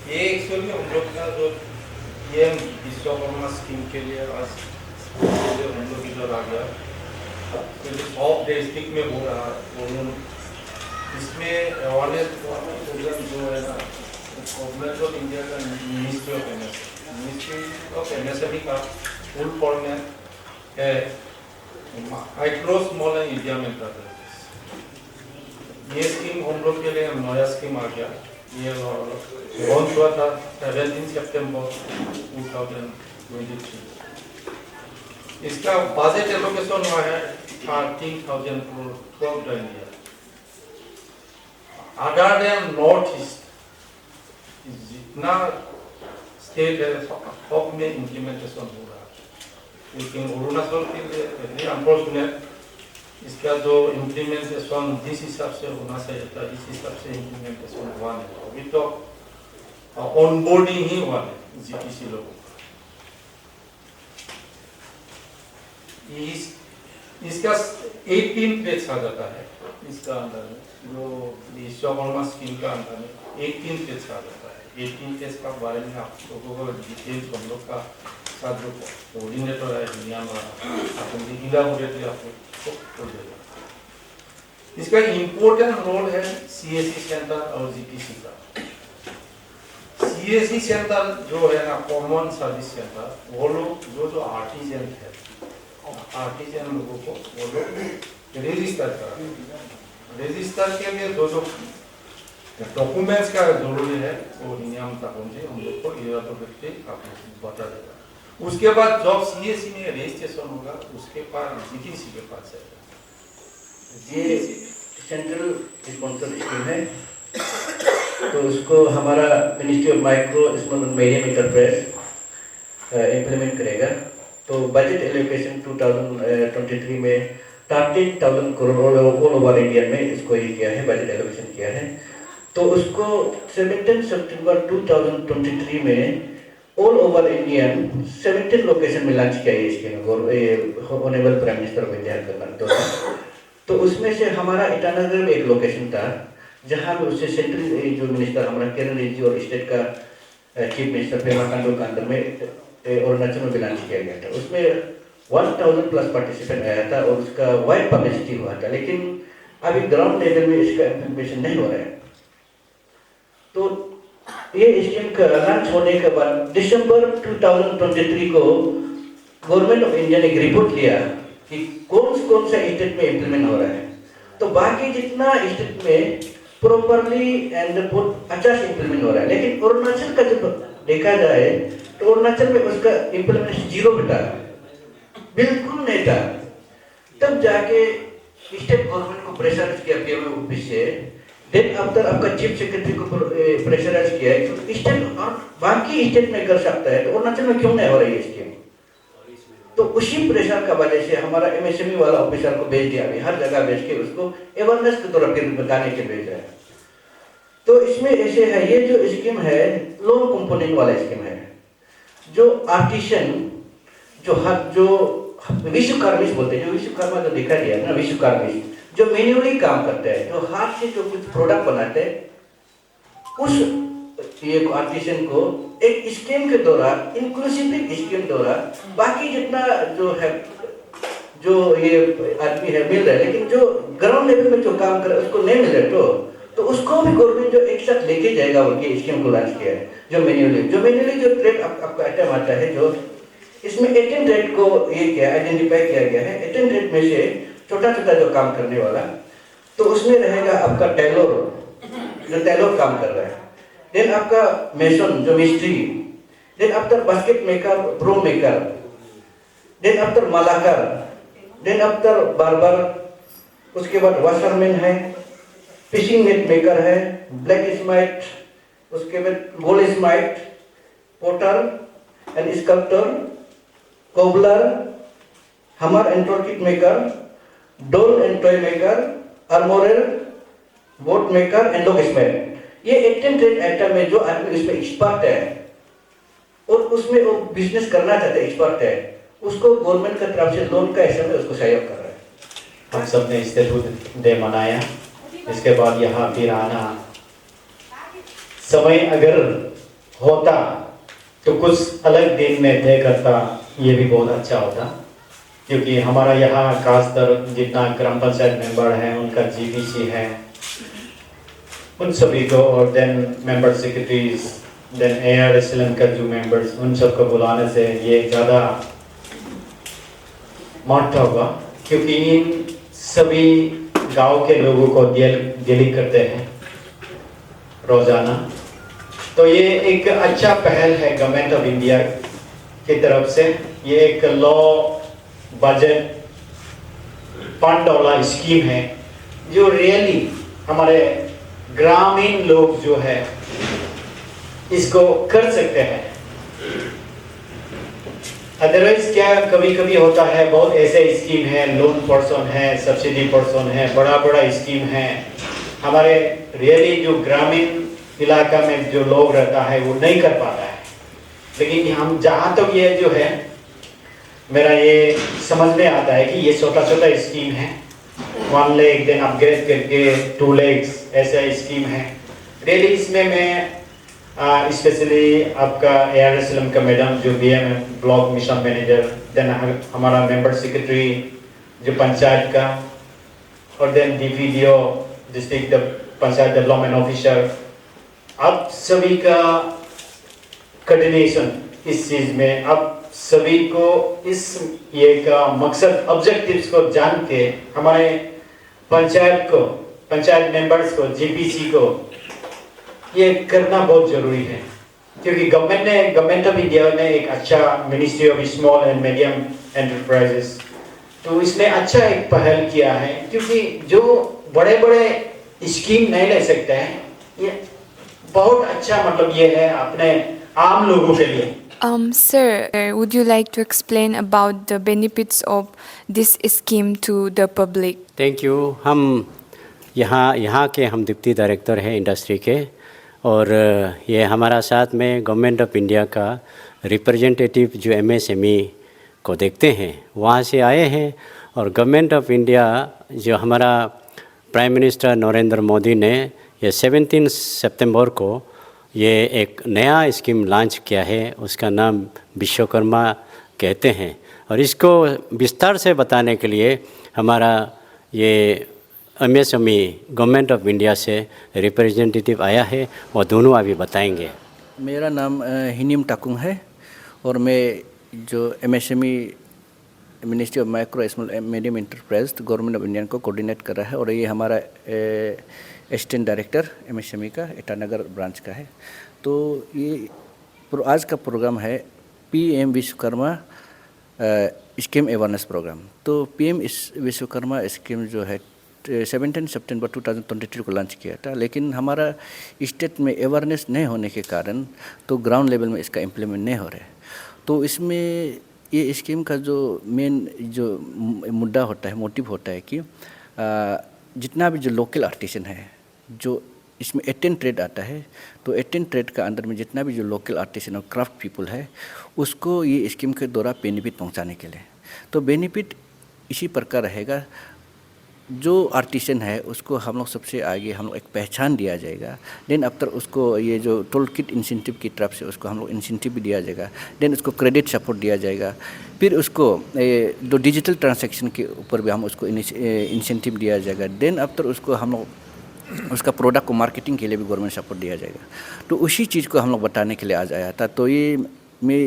ये एक्चुअली हम लोग का जो पीएम विश्वकर्मा स्कीम के लिए आज हम लोग इधर आ गया, तो जो 100 डिस्ट्रिक्ट में हो रहा है, इसमें अवेयरनेस प्रोग्राम जो है ना, गवर्नमेंट ऑफ इंडिया का मिनिस्ट्री ऑफ एमएसएमई का फुल फॉर्म में है micro small and medium enterprises. ये स्कीम हम लोग के लिए नया स्कीम आ गया। ये लॉन्च हुआ था 17 सितंबर 2023। इसका बजट एलोकेशन हुआ है 13,000 crore through the India. Other than north east जितना स्टेट है सब में इम्प्लीमेंटेशन हो रहा है, लेकिन अरुणाचल के लिए वेरी अनफॉर्चुनेट इसका जो इम्प्लीमेंटेशन जिस हिसाब से होना चाहिए था इस हिसाब से इम्प्लीमेंटेशन हुआ नहीं। अभी तो ऑनबोर्डिंग ही हुआ है जीपीसी लोगों का। इसका 18 पेज आ जाता है इसका अंदर में, जो विश्वकर्मा स्कीम का अंदर में 18 पेज आ जाता है। 18 पेज का बारे में आप लोगों को डिटेल्स हम लोग का साथ जो कोऑर्डिनेटर है दुनिया में इसका इम्पोर्टेंट रोल है सीएससी सेंटर और जीपीसी का। सीएससी सेंटर जो है ना, कॉमन सर्विस सेंटर, वो लोग जो आर्टिजन है, आर्टिजन लोगों को वो लोग रजिस्टर कर रजिस्टर के लिए जो डॉक्यूमेंट्स का जरूरी है वो नियम तक पहुंचे हम लोग को ये आपको बता देगा। उसके बाद जब सीएससी में रजिस्ट्रेशन होगा उसके बाद जीपीसी के पास जाएगा। ये सेंट्रल स्पॉन्सर स्कीम है, तो उसको हमारा ministry of micro small and medium enterprise implement करेगा। तो बजट एलोकेशन 2023 में 13,000 करोड़ ऑल ओवर इंडिया में इसको ये किया है, बजट एलोकेशन किया है। तो उसको 17 सितंबर 2023 में ऑल ओवर इंडिया 17 लोकेशन में लॉन्च किया है scheme honourable prime minister of India का। तो उसमें से हमारा ईटानगर में एक लोकेशन था जहाँ पे उससे सेंट्रल जो मिनिस्टर हमारा किरण रिजिजू और स्टेट का चीफ मिनिस्टर पेमा खांडू का अंदर में अरुणाचल में भी लॉन्च किया गया था। उसमें 1000 प्लस पार्टिसिपेंट आया था और उसका वाइड पब्लिसिटी हुआ था, लेकिन अभी ग्राउंड लेवल में इसका इम्प्लीमेंटेशन नहीं हो रहा है। तो ये स्कीम का लॉन्च होने के बाद दिसंबर 2023 को गवर्नमेंट ऑफ इंडिया ने एक रिपोर्ट लिया कि कौन सा स्टेट में इम्प्लीमेंट हो रहा है। तो बाकी जितना स्टेट में प्रॉपरली एंड बहुत अच्छा से इम्प्लीमेंट हो रहा है, लेकिन अरुणाचल का जब देखा जाए तो अरुणाचल में उसका इम्प्लीमेंटेशन 0 बेटा बिल्कुल नहीं था। तब जाके स्टेट गवर्नमेंट को प्रेशराइज किया पीएम ऑफिस से, देन आफ्टर आपका चीफ सेक्रेटरी को प्रेशराइज किया है स्टेट और बाकी स्टेट में कर सकता है, तो अरुणाचल में क्यों नहीं हो रही है स्कीम। तो उसी प्रेशर का वजह से हमारा एमएसएमई वाला ऑफिसर को भेज दिया, अभी हर जगह भेज के उसको अवेयरनेस के तौर पर बताने के भेज रहा है। तो इसमें ऐसे है, ये जो स्कीम है लोन कंपोनेंट वाला स्कीम है। जो आर्टिसन जो विश्वकर्मिस बोलते हैं, जो विश्वकर्मा जो देखा गया ना, विश्वकर्मिस जो मैन्युअली काम करते हैं, जो हाथ से जो कुछ प्रोडक्ट बनाते हैं, उस ये आर्टिसन को एक स्कीम के द्वारा, इंक्लूसिव स्कीम द्वारा बाकी जितना जो है जो ये आदमी है मिल रहा है, लेकिन जो ग्राउंड लेवल में जो काम कर रहा है उसको नहीं मिल रहा, तो उसको भी गवर्नमेंट जो एक साथ लेके जाएगा उनकी स्कीम को लॉन्च किया है। जो मैन्युअली जो ट्रेड आपका आइटम आता है, जो इसमें 18 ट्रेड को ये क्या आइडेंटिफाई किया गया है। 18 ट्रेड में से छोटा जो काम करने वाला, तो उसमें रहेगा आपका टेलर जो टेलर काम कर रहा है, देन आपका मेसन जो मिस्त्री, then after basket maker, broom maker, then after मालाकर, देन आफ्टर बार्बर, उसके बाद वाशरमैन है, फिशिंग नेट मेकर है, ब्लैक स्माइट, उसके बाद gold smith, potter and sculptor, cobbler, hammer and toy kit maker, doll and toy maker, armourer, boat maker and लोग इसमें ये एटेंडेड आइटम में जो आदमी इसमें एक्सपर्ट है और उसमें वो बिजनेस करना चाहते एक्सपर्ट है, उसको गवर्नमेंट का तरफ से लोन का हिसाब में उसको सहयोग कर रहा है। हम सब ने स्टेटहुड डे मनाया, इसके बाद यहाँ फिर आना, समय अगर होता तो कुछ अलग दिन में तय करता, ये भी बहुत अच्छा होता, क्योंकि हमारा यहाँ खासकर जितना ग्राम पंचायत मेंबर हैं उनका जीपीसी है, उन सभी को, और then member secretaries, then ARSLM का जो मेंबर्स, उन सबको बुलाने से ये ज़्यादा महत्व होगा, क्योंकि इन सभी गांव के लोगों को डीलिंग करते हैं रोजाना। तो ये एक अच्छा पहल है गवर्नमेंट ऑफ इंडिया की तरफ से। ये एक लो बजट फंड वाला स्कीम है जो रियली हमारे ग्रामीण लोग जो है इसको कर सकते हैं। अदरवाइज क्या कभी कभी होता है, बहुत ऐसे स्कीम है, लोन पर्सन है, सब्सिडी पर्सन है, बड़ा बड़ा स्कीम है, हमारे रियली जो ग्रामीण इलाका में जो लोग रहता है वो नहीं कर पाता है। लेकिन हम जहाँ तक ये जो है मेरा ये समझ में आता है कि ये छोटा छोटा स्कीम है, 1 लाख देन अपग्रेड करके 2 लाख ऐसा स्कीम है। रियली इसमें मैं स्पेशली आपका ARSLM का मैडम जो BM block mission manager, then हमारा मेंबर सेक्रेटरी जो पंचायत का, और then DPDO district panchayat development officer, आप सभी का कोऑर्डिनेशन इस चीज में, आप सभी को इस ये का मकसद ऑब्जेक्टिव्स को जान के हमारे पंचायत को, पंचायत मेंबर्स को, GPC को ये करना बहुत जरूरी है। क्योंकि गवर्नमेंट ऑफ इंडिया ने एक अच्छा ministry of small and medium enterprises, तो इसने अच्छा एक पहल किया है, क्योंकि जो बड़े बड़े स्कीम नहीं ले सकते हैं, ये बहुत अच्छा मतलब ये है अपने आम लोगों के लिए। Sir, would you like to explain about the benefits of this scheme to the public? Thank you. हम यहाँ के हम डिप्टी डायरेक्टर हैं इंडस्ट्री के, और ये हमारा साथ में गवर्नमेंट ऑफ इंडिया का रिप्रेजेंटेटिव जो MSME को देखते हैं वहाँ से आए हैं। और गवर्नमेंट ऑफ इंडिया जो हमारा प्राइम मिनिस्टर नरेंद्र मोदी ने ये 17 सितंबर को ये एक नया स्कीम लॉन्च किया है, उसका नाम विश्वकर्मा कहते हैं। और इसको विस्तार से बताने के लिए हमारा ये MSME गवर्नमेंट ऑफ इंडिया से रिप्रेजेंटेटिव आया है, वो दोनों अभी बताएंगे। मेरा नाम हिनिम टाकुंग है और मैं जो MSME ministry of micro small medium enterprise government of India को कोऑर्डिनेट कर रहा है, और ये हमारा असिस्टेंट डायरेक्टर MSME का ईटानगर ब्रांच का है। तो ये आज का प्रोग्राम है PM Vishwakarma scheme awareness program. तो PM विश्वकर्मा स्कीम जो है 17 सितंबर 2023 को लॉन्च किया था, लेकिन हमारा स्टेट में अवेयरनेस नहीं होने के कारण तो ग्राउंड लेवल में इसका इम्प्लीमेंट नहीं हो रहा है। तो इसमें ये स्कीम का जो मेन जो मुद्दा होता है, मोटिव होता है कि जितना भी जो लोकल आर्टिसन है, जो इसमें 18 ट्रेड आता है, तो 18 ट्रेड का अंदर में जितना भी जो लोकल आर्टिसन और क्राफ्ट पीपल है उसको ये स्कीम के द्वारा बेनिफिट पहुंचाने के लिए। तो बेनिफिट इसी प्रकार रहेगा, जो आर्टिसन है उसको हम लोग सबसे आगे हम लोग एक पहचान दिया जाएगा। देन आफ्टर उसको ये जो टोल किट इंसेंटिव की तरफ से उसको हम लोग इंसेंटिव भी दिया जाएगा। देन उसको क्रेडिट सपोर्ट दिया जाएगा। फिर उसको जो डिजिटल ट्रांजैक्शन के ऊपर भी हम उसको इंसेंटिव दिया जाएगा। देन आफ्टर उसको हम लोग उसका प्रोडक्ट को मार्केटिंग के लिए भी गवर्नमेंट सपोर्ट दिया जाएगा। तो उसी चीज़ को हम लोग बताने के लिए आज आया था। तो ये मैं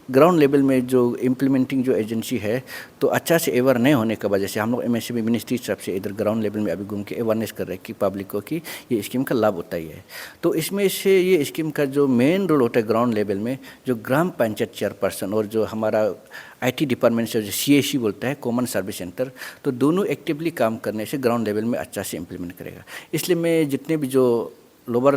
ग्राउंड लेवल में जो इम्प्लीमेंटिंग जो एजेंसी है तो अच्छा से अवेयर नहीं होने की वजह से हम लोग MSME मिनिस्ट्री तरफ से इधर ग्राउंड लेवल में अभी घूम के अवेयरनेस कर रहे हैं कि पब्लिक को कि ये स्कीम का लाभ होता ही है। तो इसमें से ये स्कीम का जो मेन रोल होता है ग्राउंड लेवल में, जो ग्राम पंचायत चेयरपर्सन और जो हमारा IT डिपार्टमेंट से जो CSC बोलता है कॉमन सर्विस सेंटर, तो दोनों एक्टिवली काम करने से ग्राउंड लेवल में अच्छा से इम्प्लीमेंट करेगा। इसलिए मैं जितने भी जो लोअर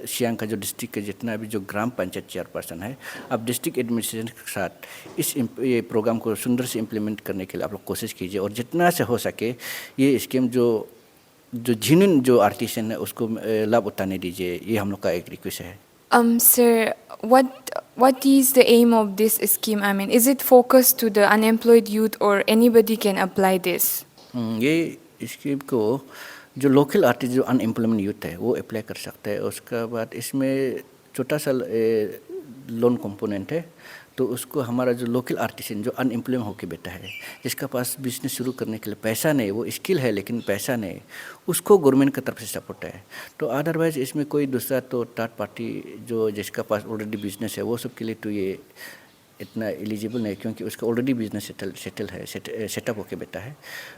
सियांग का जो डिस्ट्रिक्ट के जितना भी जो ग्राम पंचायत चेयरपर्सन है, अब डिस्ट्रिक्ट एडमिनिस्ट्रेशन के साथ ये प्रोग्राम को सुंदर से इम्प्लीमेंट करने के लिए आप लोग कोशिश कीजिए, और जितना से हो सके ये स्कीम जो जो जिन जो आर्टिसन है उसको लाभ उठाने दीजिए, ये हम लोग का एक रिक्वेस्ट है। Sir, what is the aim of this scheme? I mean, is it focused to the unemployed youth or anybody can apply this? ये स्कीम को जो लोकल आर्टिस्ट जो अनएम्प्लॉयमेंट यूथ है वो अप्लाई कर सकता है। उसका बाद इसमें छोटा सा लोन कंपोनेंट है, तो उसको हमारा जो लोकल आर्टिसन जो अनएम्प्लॉयमेंट होके बैठा है, जिसका पास बिजनेस शुरू करने के लिए पैसा नहीं, वो स्किल है लेकिन पैसा नहीं, उसको गवर्नमेंट की तरफ से सपोर्ट है। तो अदरवाइज इसमें कोई दूसरा तो थर्ड पार्टी जो जिसका पास ऑलरेडी बिजनेस है वो सब के लिए तो ये इतना एलिजिबल नहीं, क्योंकि उसका ऑलरेडी बिजनेस सेटल है, सेटअप होके बैठा है।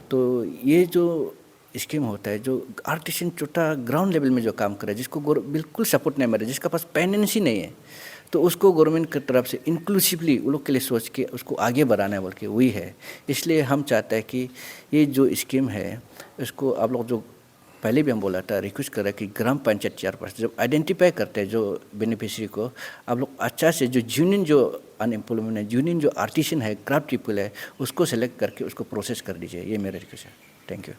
तो ये जो स्कीम होता है जो आर्टिसन छोटा ग्राउंड लेवल में जो काम करे, जिसको बिल्कुल सपोर्ट नहीं मिल रहा, जिसका पास फाइनेंस ही नहीं है, तो उसको गवर्नमेंट की तरफ से इंक्लूसिवली वो लोग के लिए सोच के उसको आगे बढ़ाना बोल के वही है। इसलिए हम चाहते हैं कि ये जो स्कीम है उसको आप लोग जो पहले भी हम बोला था, रिक्वेस्ट कर रहे हैं कि ग्राम पंचायत चेयरपर्सन जब आइडेंटिफाई करते हैं जो बेनिफिशियरी को, आप लोग अच्छा से जो यूनियन जो अनएम्प्लॉयमेंट है, यूनियन जो आर्टिसन है, क्राफ्ट पीपल है, उसको सेलेक्ट करके उसको प्रोसेस कर दीजिए। ये मेरा रिक्वेस्ट है। Thank you.